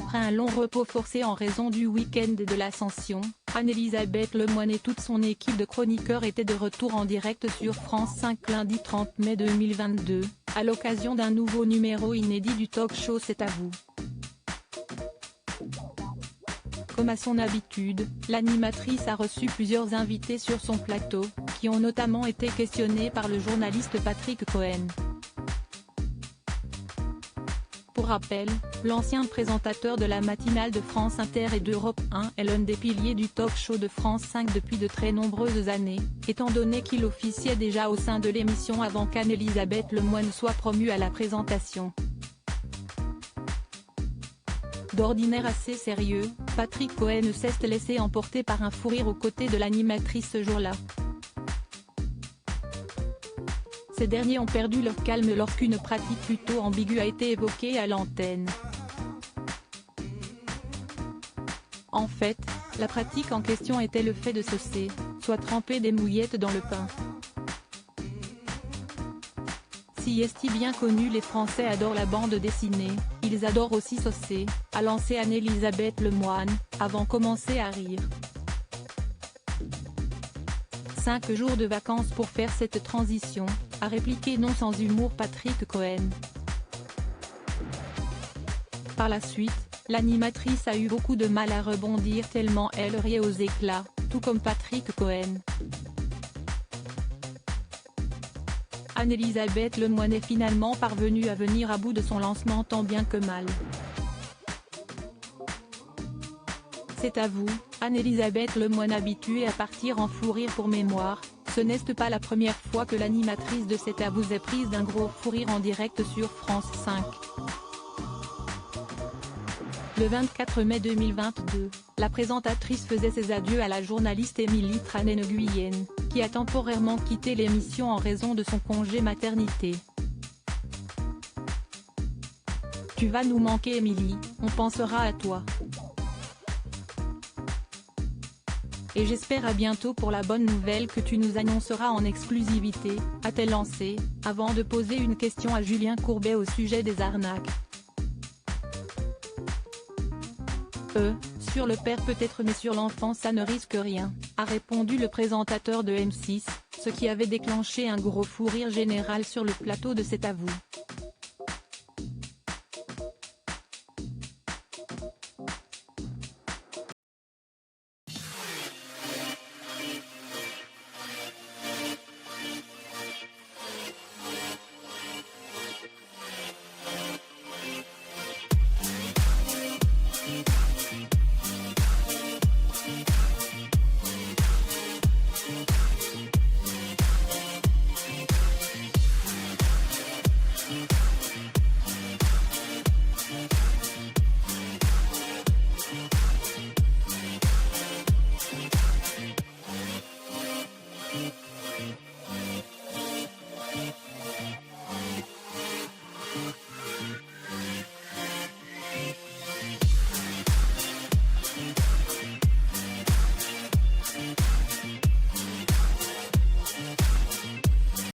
après un long repos forcé en raison du week-end de l'Ascension, Anne-Elisabeth Lemoine et toute son équipe de chroniqueurs étaient de retour en direct sur France 5 lundi 30 mai 2022, à l'occasion d'un nouveau numéro inédit du talk-show C'est à vous. Comme à son habitude, l'animatrice a reçu plusieurs invités sur son plateau, qui ont notamment été questionnés par le journaliste Patrick Cohen. Pour rappel, l'ancien présentateur de la matinale de France Inter et d'Europe 1 est l'un des piliers du talk-show de France 5 depuis de très nombreuses années, étant donné qu'il officiait déjà au sein de l'émission avant qu'Anne-Elisabeth Lemoine soit promue à la présentation. D'ordinaire assez sérieux, Patrick Cohen s'est laissé emporter par un fou rire aux côtés de l'animatrice ce jour-là. Ces derniers ont perdu leur calme lorsqu'une pratique plutôt ambiguë a été évoquée à l'antenne. En fait, la pratique en question était le fait de saucer, soit tremper des mouillettes dans le pain. Si est bien connu, les Français adorent la bande dessinée, ils adorent aussi saucer, a lancé Anne-Elisabeth Lemoine, avant commencer à rire. 5 jours de vacances pour faire cette transition, a répliqué non sans humour Patrick Cohen. Par la suite, l'animatrice a eu beaucoup de mal à rebondir tellement elle riait aux éclats, tout comme Patrick Cohen. Anne-Elisabeth Lemoine est finalement parvenue à venir à bout de son lancement tant bien que mal. C'est à vous, Anne-Elisabeth Lemoine habituée à partir en fou rire pour mémoire, ce n'est pas la première fois que l'animatrice de C'est à vous est prise d'un gros fou rire en direct sur France 5. Le 24 mai 2022, la présentatrice faisait ses adieux à la journaliste Émilie Traney-Nguyen, qui a temporairement quitté l'émission en raison de son congé maternité. « Tu vas nous manquer Émilie, on pensera à toi. Et j'espère à bientôt pour la bonne nouvelle que tu nous annonceras en exclusivité », a-t-elle lancé, avant de poser une question à Julien Courbet au sujet des arnaques. Sur le père peut-être mais sur l'enfant ça ne risque rien, a répondu le présentateur de M6, ce qui avait déclenché un gros fou rire général sur le plateau de C'est à vous.